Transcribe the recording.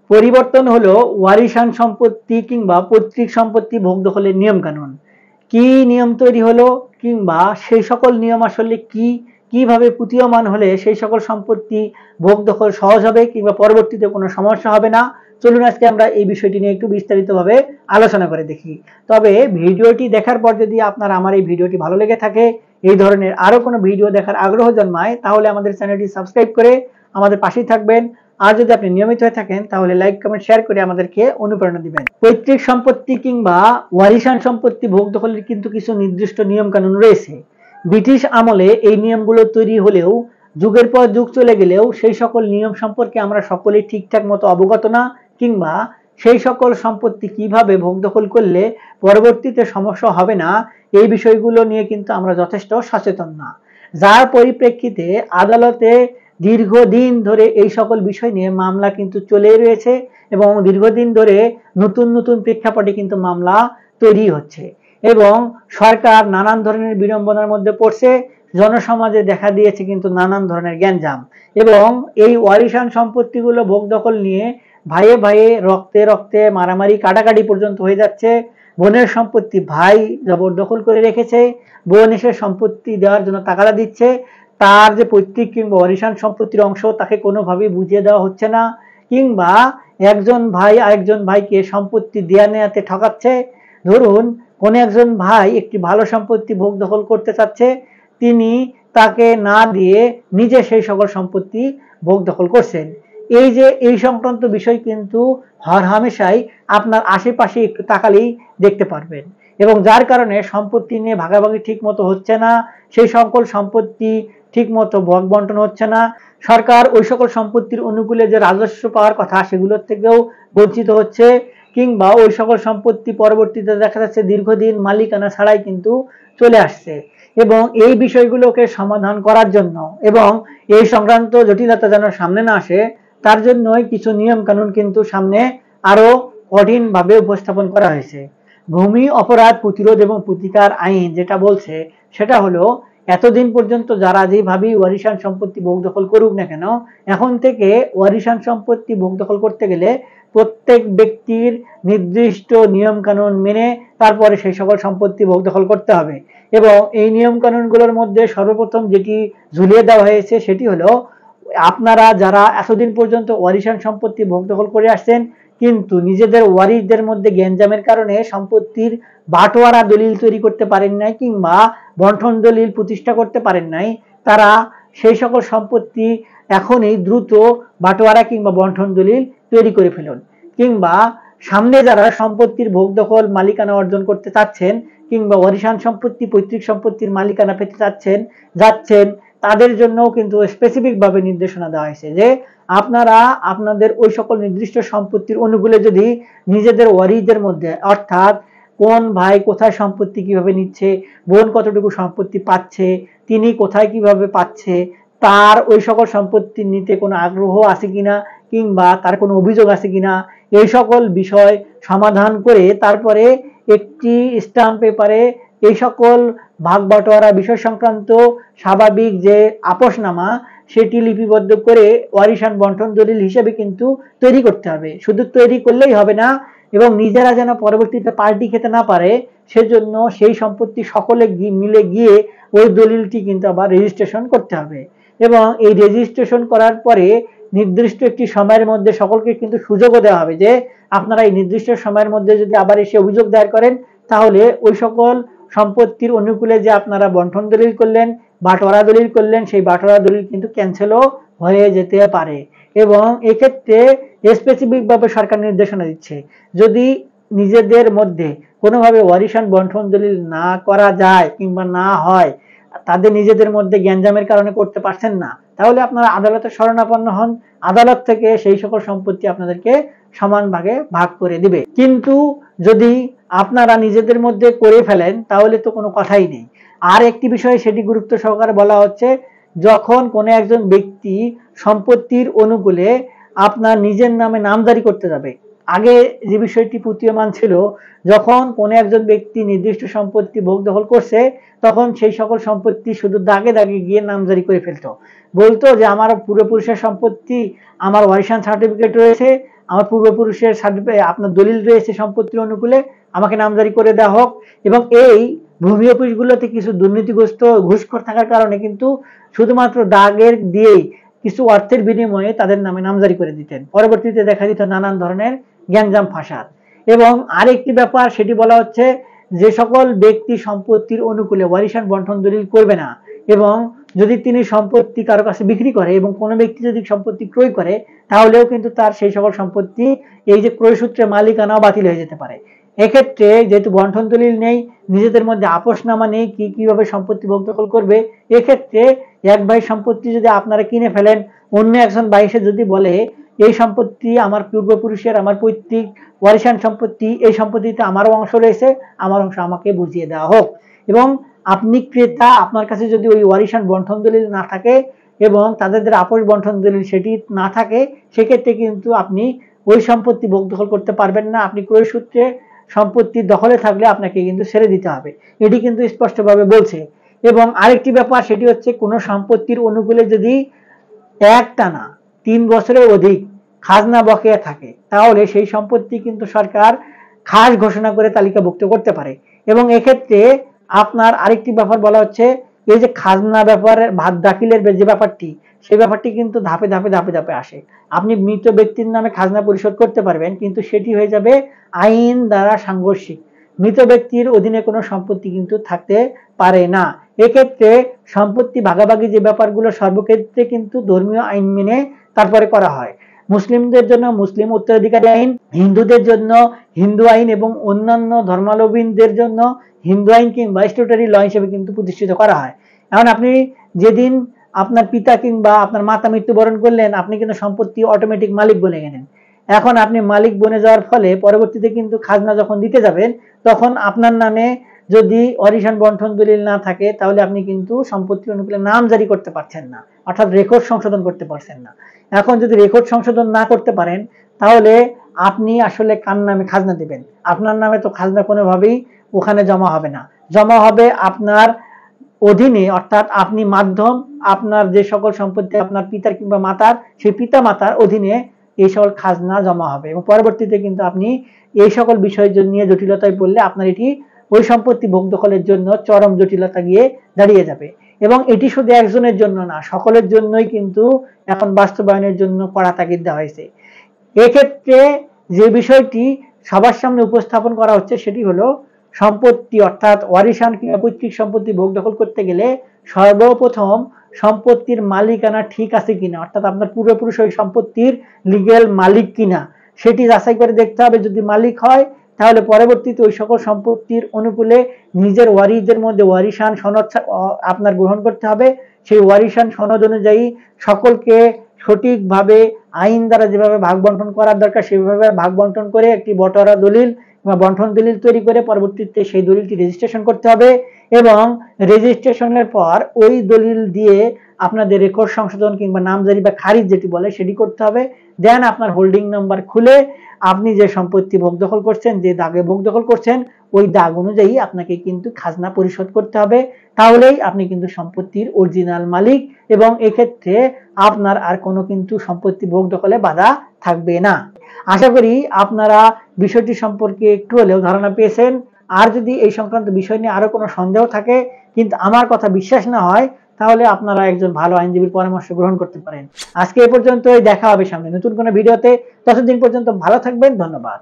পরিবর্তন হলো ওয়ারিশান সম্পত্তি কিংবা পৈতৃক সম্পত্তি ভোগ দখলের নিয়ম কানুন। কি নিয়ম তৈরি হলো কিংবা সেই সকল নিয়ম আসলে কি, কিভাবে প্রতীয়মান হলে সেই সকল সম্পত্তি ভোগ দখল সহজ হবে কিংবা পরবর্তীতে কোনো সমস্যা হবে না, চলুন আজকে আমরা এই বিষয়টি নিয়ে একটু বিস্তারিতভাবে আলোচনা করে দেখি। তবে ভিডিওটি দেখার পর যদি আপনার আমার এই ভিডিওটি ভালো লেগে থাকে, এই ধরনের আরো কোনো ভিডিও দেখার আগ্রহ জন্মায়, তাহলে আমাদের চ্যানেলটি সাবস্ক্রাইব করে আমাদের পাশেই থাকবেন। আর যদি আপনি নিয়মিত হয়ে থাকেন তাহলে লাইক কমেন্ট শেয়ার করে আমাদেরকে অনুপ্রেরণা দিবেন। পৈতৃক সম্পত্তি কিংবা ওয়ারিশান সম্পত্তি ভোগ দখলের কিন্তু কিছু নির্দিষ্ট নিয়ম কানুন রয়েছে। ব্রিটিশ আমলে এই নিয়মগুলো তৈরি হলেও যুগের পর যুগ চলে গেলেও সেই সকল নিয়ম সম্পর্কে আমরা সকলেই ঠিকঠাক মতো অবগত না, কিংবা সেই সকল সম্পত্তি কিভাবে ভোগ দখল করলে পরবর্তীতে সমস্যা হবে না, এই বিষয়গুলো নিয়ে কিন্তু আমরা যথেষ্ট সচেতন না। যার পরিপ্রেক্ষিতে আদালতে দীর্ঘদিন ধরে এই সকল বিষয় নিয়ে মামলা কিন্তু চলেই রয়েছে এবং দীর্ঘদিন ধরে নতুন নতুন প্রেক্ষাপটে কিন্তু মামলা তৈরি হচ্ছে এবং সরকার নানান ধরনের বিড়ম্বনার মধ্যে পড়ছে। জনসমাজে দেখা দিয়েছে কিন্তু নানান ধরনের গ্যাঞ্জাম এবং এই ওয়ারিশান সম্পত্তিগুলো ভোগ দখল নিয়ে ভাইয়ে ভাইয়ে রক্তে রক্তে মারামারি কাটাকাটি পর্যন্ত হয়ে যাচ্ছে। বোনের সম্পত্তি ভাই জবরদখল করে রেখেছে, বোন এসে সম্পত্তি দেওয়ার জন্য তাগাদা দিচ্ছে, তার যে পৈতৃক কিংবা ওয়ারিশান সম্পত্তির অংশ তাকে কোনোভাবেই বুঝিয়ে দেওয়া হচ্ছে না, কিংবা একজন ভাই আরেকজন ভাইকে সম্পত্তি দেয়া নেয়াতে ঠকাচ্ছে। ধরুন কোন একজন ভাই একটি ভালো সম্পত্তি ভোগ দখল করতে চাচ্ছে, তিনি তাকে না দিয়ে নিজে সেই সকল সম্পত্তি ভোগ দখল করছেন। এই যে এই সংক্রান্ত বিষয় কিন্তু হরহামেশাই আপনার আশেপাশে একটু তাকালেই দেখতে পারবেন এবং যার কারণে সম্পত্তি নিয়ে ভাগাভাগি ঠিক মতো হচ্ছে না, সেই সকল সম্পত্তি ঠিক মতো ভাগ বন্টন হচ্ছে না, সরকার ওই সকল সম্পত্তির অনুকূলে যে রাজস্ব পাওয়ার কথা সেগুলোর থেকেও বঞ্চিত হচ্ছে, কিংবা ওই সকল সম্পত্তি পরবর্তীতে দেখা যাচ্ছে দীর্ঘদিন মালিকানা ছাড়াই কিন্তু চলে আসছে। এবং এই বিষয়গুলোকে সমাধান করার জন্য এবং এই সংক্রান্ত জটিলতা যেন সামনে না আসে তার জন্যই কিছু নিয়ম কানুন কিন্তু সামনে আরো কঠিনভাবে উপস্থাপন করা হয়েছে। ভূমি অপরাধ প্রতিরোধ এবং প্রতিকার আইন যেটা বলছে সেটা হলো, এতদিন পর্যন্ত যারা যেভাবেই ওয়ারিশান সম্পত্তি ভোগ দখল করুক না কেন, এখন থেকে ওয়ারিশান সম্পত্তি ভোগ দখল করতে গেলে প্রত্যেক ব্যক্তির নির্দিষ্ট নিয়ম কানুন মেনে তারপরে সেই সকল সম্পত্তি ভোগ দখল করতে হবে। এবং এই নিয়ম কানুনগুলোর মধ্যে সর্বপ্রথম যেটি ঝুলিয়ে দেওয়া হয়েছে সেটি হলো, আপনারা যারা এতদিন পর্যন্ত ওয়ারিশান সম্পত্তি ভোগ দখল করে আসছেন কিন্তু নিজেদের ওয়ারিশদের মধ্যে গ্যাঞ্জামের কারণে সম্পত্তির বাটোয়ারা দলিল তৈরি করতে পারেন নাই কিংবা বন্টন দলিল প্রতিষ্ঠা করতে পারেন নাই, তারা সেই সকল সম্পত্তি এখনই দ্রুত বাটোয়ারা কিংবা বন্টন দলিল তৈরি করে ফেলুন। কিংবা সামনে যারা সম্পত্তির ভোগ দখল মালিকানা অর্জন করতে চাচ্ছেন কিংবা ওয়ারিশান সম্পত্তি পৈতৃক সম্পত্তির মালিকানা পেতে যাচ্ছেন তাদের জন্যও কিন্তু স্পেসিফিক ভাবে নির্দেশনা দেওয়া হয়েছে যে আপনারা আপনাদের ওই সকল নির্দিষ্ট সম্পত্তির অনুকূলে যদি নিজেদের ওয়ারিশদের মধ্যে, অর্থাৎ কোন ভাই কোথায় সম্পত্তি কিভাবে নিচ্ছে, বোন কতটুকু সম্পত্তি পাচ্ছে, তিনি কোথায় কিভাবে পাচ্ছে, তার ওই সকল সম্পত্তি নিতে কোনো আগ্রহ আছে কিনা কিংবা তার কোনো অভিযোগ আছে কিনা, এই সকল বিষয় সমাধান করে তারপরে একটি স্ট্যাম্প পেপারে এই সকল ভাগ বাটোয়ারা বিষয় সংক্রান্ত স্বাভাবিক যে আপোষনামা সেটি লিপিবদ্ধ করে ওয়ারিশান বন্টন দলিল হিসেবে কিন্তু তৈরি করতে হবে। শুধু তৈরি করলেই হবে না এবং নিজেরা যেন পরবর্তীতে পাল্টি খেতে না পারে সেজন্য সেই সম্পত্তি সকলে মিলে গিয়ে ওই দলিলটি কিন্তু আবার রেজিস্ট্রেশন করতে হবে এবং এই রেজিস্ট্রেশন করার পরে নির্দিষ্ট একটি সময়ের মধ্যে সকলকে কিন্তু সুযোগও দেওয়া হবে যে আপনারা এই নির্দিষ্ট সময়ের মধ্যে যদি আবার এসে অভিযোগ দায়ের করেন তাহলে ওই সকল সম্পত্তির অনুকূলে যে আপনারা বন্টন দলিল করলেন, বাটোয়ারা দলিল করলেন, সেই বাটোয়ারা দলিল কিন্তু ক্যান্সেলও হয়ে যেতে পারে। এবং এক্ষেত্রে স্পেসিফিক ভাবে সরকার নির্দেশনা দিচ্ছে, যদি নিজেদের মধ্যে কোনোভাবে ওয়ারিশান বন্টন দলিল না করা যায় কিংবা না হয়, তাদের নিজেদের মধ্যে গ্যাঞ্জামের কারণে করতে পারছেন না, তাহলে আপনারা আদালতে শরণাপন্ন হন, আদালত থেকে সেই সকল সম্পত্তি আপনাদেরকে সমান ভাগে ভাগ করে দিবে। কিন্তু যদি আপনারা নিজেদের মধ্যে করে ফেলেন তাহলে তো কোনো কথাই নেই। আর একটি বিষয় সেটি গুরুত্ব সহকারে বলা হচ্ছে, যখন কোনো একজন ব্যক্তি সম্পত্তির অনুকূলে আপনার নিজের নামে নামজারি করতে যাবে, আগে যে বিষয়টি প্রতীয়মান ছিল, যখন কোনো একজন ব্যক্তি নির্দিষ্ট সম্পত্তি ভোগ দখল করছে তখন সেই সকল সম্পত্তি শুধু দাগে দাগে গিয়ে নামজারি করে ফেলতো, বলতো যে আমার পূর্বপুরুষের সম্পত্তি, আমার ওয়ারিশান সার্টিফিকেট রয়েছে, আমার পূর্বপুরুষের আপনার দলিল রয়েছে সম্পত্তির অনুকূলে, আমাকে নামজারি করে দেওয়া হোক। এবং এই ভূমি অফিসগুলোতে কিছু দুর্নীতিগ্রস্ত ঘুষখোর থাকার কারণে কিন্তু শুধুমাত্র দাগের দিয়েই কিছু অর্থের বিনিময়ে তাদের নামে নামজারি করে দিতেন। পরবর্তীতে দেখা দিত নানান ধরনের গ্যাঞ্জাম ফাসাদ। এবং আরেকটি ব্যাপার সেটি বলা হচ্ছে, যে সকল ব্যক্তি সম্পত্তির অনুকূলে ওয়ারিশান বন্টন দলিল করবে না, এবং যদি তিনি সম্পত্তি কারো কাছে বিক্রি করে এবং কোনো ব্যক্তি যদি সম্পত্তি ক্রয় করে, তাহলেও কিন্তু তার সেই সকল সম্পত্তি এই যে ক্রয় সূত্রে মালিকানাও বাতিল হয়ে যেতে পারে। এক্ষেত্রে যেহেতু বন্টন দলিল নেই, নিজেদের মধ্যে আপোষনামা নেই কিভাবে সম্পত্তি ভোগ দখল করবে, এক্ষেত্রে এক ভাই সম্পত্তি যদি আপনারা কিনে ফেলেন, অন্য একজন ভাই এসে যদি বলে এই সম্পত্তি আমার পূর্বপুরুষের, আমার পৈতৃক ওয়ারিশান সম্পত্তি, এই সম্পত্তিতে আমারও অংশ রয়েছে, আমার অংশ আমাকে বুঝিয়ে দেওয়া হোক। এবং আপনি ক্রেতা, আপনার কাছে যদি ওই ওয়ারিশান বন্টন দলিল না থাকে এবং তাদের আপোষ বন্টন দলিল সেটি না থাকে, সেক্ষেত্রে কিন্তু আপনি ওই সম্পত্তি ভোগ দখল করতে পারবেন না। আপনি ক্রয় সূত্রে সম্পত্তি দখলে থাকলে আপনাকে কিন্তু ছেড়ে দিতে হবে, এটি কিন্তু স্পষ্টভাবে বলছে। এবং আরেকটি ব্যাপার সেটি হচ্ছে, কোনো সম্পত্তির অনুকূলে যদি একটানা 3 বছরের অধিক খাজনা বকেয়া থাকে, তাহলে সেই সম্পত্তি কিন্তু সরকার খাস ঘোষণা করে তালিকাভুক্ত করতে পারে। এবং এক্ষেত্রে আপনার আরেকটি ব্যাপার বলা হচ্ছে, এই যে খাজনা ব্যাপারে ভাত দাখিলের যে ব্যাপারটি, সেই ব্যাপারটি কিন্তু ধাপে ধাপে ধাপে ধাপে আসে। আপনি মৃত ব্যক্তির নামে খাজনা পরিশোধ করতে পারবেন, কিন্তু সেটি হয়ে যাবে আইন দ্বারা সাংঘর্ষিক। মৃত ব্যক্তির অধীনে কোনো সম্পত্তি কিন্তু থাকতে পারে না। এক্ষেত্রে সম্পত্তি ভাগাভাগি যে ব্যাপারগুলো সর্বক্ষেত্রে কিন্তু ধর্মীয় আইন মেনে তারপরে করা হয়। মুসলিমদের জন্য মুসলিম উত্তরাধিকারী আইন, হিন্দুদের জন্য হিন্দু আইন, এবং অন্যান্য ধর্মাবলম্বীদের জন্য হিন্দু আইন কিংবা স্ট্যাটুটরি ল হিসেবে কিন্তু প্রতিষ্ঠিত করা হয়। এখন আপনি যেদিন আপনার পিতা কিংবা আপনার মাতা মৃত্যুবরণ করলেন, আপনি কিন্তু সম্পত্তি অটোমেটিক মালিক বনে গেলেন। এখন আপনি মালিক বনে যাওয়ার ফলে পরবর্তীতে কিন্তু খাজনা যখন দিতে যাবেন, তখন আপনার নামে যদি ওয়ারিশান বন্টন দলিল না থাকে, তাহলে আপনি কিন্তু সম্পত্তির অনুকূলে নাম জারি করতে পারছেন না, অর্থাৎ রেকর্ড সংশোধন করতে পারছেন না। এখন যদি রেকর্ড সংশোধন না করতে পারেন, তাহলে আপনি আসলে কার নামে খাজনা দেবেন? আপনার নামে তো খাজনা কোনোভাবেই ওখানে জমা হবে না, জমা হবে আপনার অধীনে, অর্থাৎ আপনি মাধ্যম, আপনার যে সকল সম্পত্তি আপনার পিতার কিংবা মাতার, সেই পিতা মাতার অধীনে এই সকল খাজনা জমা হবে। এবং পরবর্তীতে কিন্তু আপনি এই সকল বিষয় নিয়ে জটিলতায় পড়লে আপনার এটি ওই সম্পত্তি ভোগ দখলের জন্য চরম জটিলতা গিয়ে দাঁড়িয়ে যাবে। এবং এটি শুধু একজনের জন্য না, সকলের জন্যই কিন্তু এখন বাস্তবায়নের জন্য কড়া তাগিদ দেওয়া হয়েছে। এক্ষেত্রে যে বিষয়টি সবার সামনে উপস্থাপন করা হচ্ছে, সেটি হলো সম্পত্তি, অর্থাৎ ওয়ারিশান কিংবা পৈতৃক সম্পত্তি ভোগ দখল করতে গেলে সর্বপ্রথম সম্পত্তির মালিকানা ঠিক আছে কিনা, অর্থাৎ আপনার পূর্বপুরুষ ওই সম্পত্তির লিগ্যাল মালিক কিনা, সেটি যাচাই করে দেখতে হবে। যদি মালিক হয়, তাহলে পরবর্তীতে ওই সকল সম্পত্তির অনুকূলে নিজের ওয়ারিসদের মধ্যে ওয়ারিশান সনদ আপনার গ্রহণ করতে হবে। সেই ওয়ারিশান সনদ অনুযায়ী সকলকে সঠিকভাবে আইন দ্বারা যেভাবে ভাগ বন্টন করার দরকার, সেভাবে ভাগ বন্টন করে একটি বটরা দলিল বা বন্টন দলিল তৈরি করে পরবর্তীতে সেই দলিলটি রেজিস্ট্রেশন করতে হবে। এবং রেজিস্ট্রেশনের পর ওই দলিল দিয়ে আপনাদের রেকর্ড সংশোধন কিংবা নামজারি বা খারিজ যেটি বলে সেটি করতে হবে। দেন আপনার হোল্ডিং নাম্বার খুলে আপনি যে সম্পত্তি ভোগ দখল করছেন, যে দাগে ভোগ দখল করছেন, ওই দাগ অনুযায়ী আপনাকে কিন্তু খাজনা পরিশোধ করতে হবে। তাহলেই আপনি কিন্তু সম্পত্তির অরিজিনাল মালিক, এবং এক্ষেত্রে আপনার আর কোনো কিন্তু সম্পত্তি ভোগ দখলে বাধা থাকবে না। আশা করি আপনারা বিষয়টি সম্পর্কে একটু হলেও ধারণা পেয়েছেন। আর যদি এই সংক্রান্ত বিষয় নিয়ে আরো কোনো সন্দেহ থাকে, কিন্তু আমার কথা বিশ্বাস না হয়, তাহলে আপনারা একজন ভালো আইনজীবীর পরামর্শ গ্রহণ করতে পারেন। আজকে এ পর্যন্তই, দেখা হবে সামনে নতুন কোনো ভিডিওতে। ততদিন পর্যন্ত ভালো থাকবেন, ধন্যবাদ।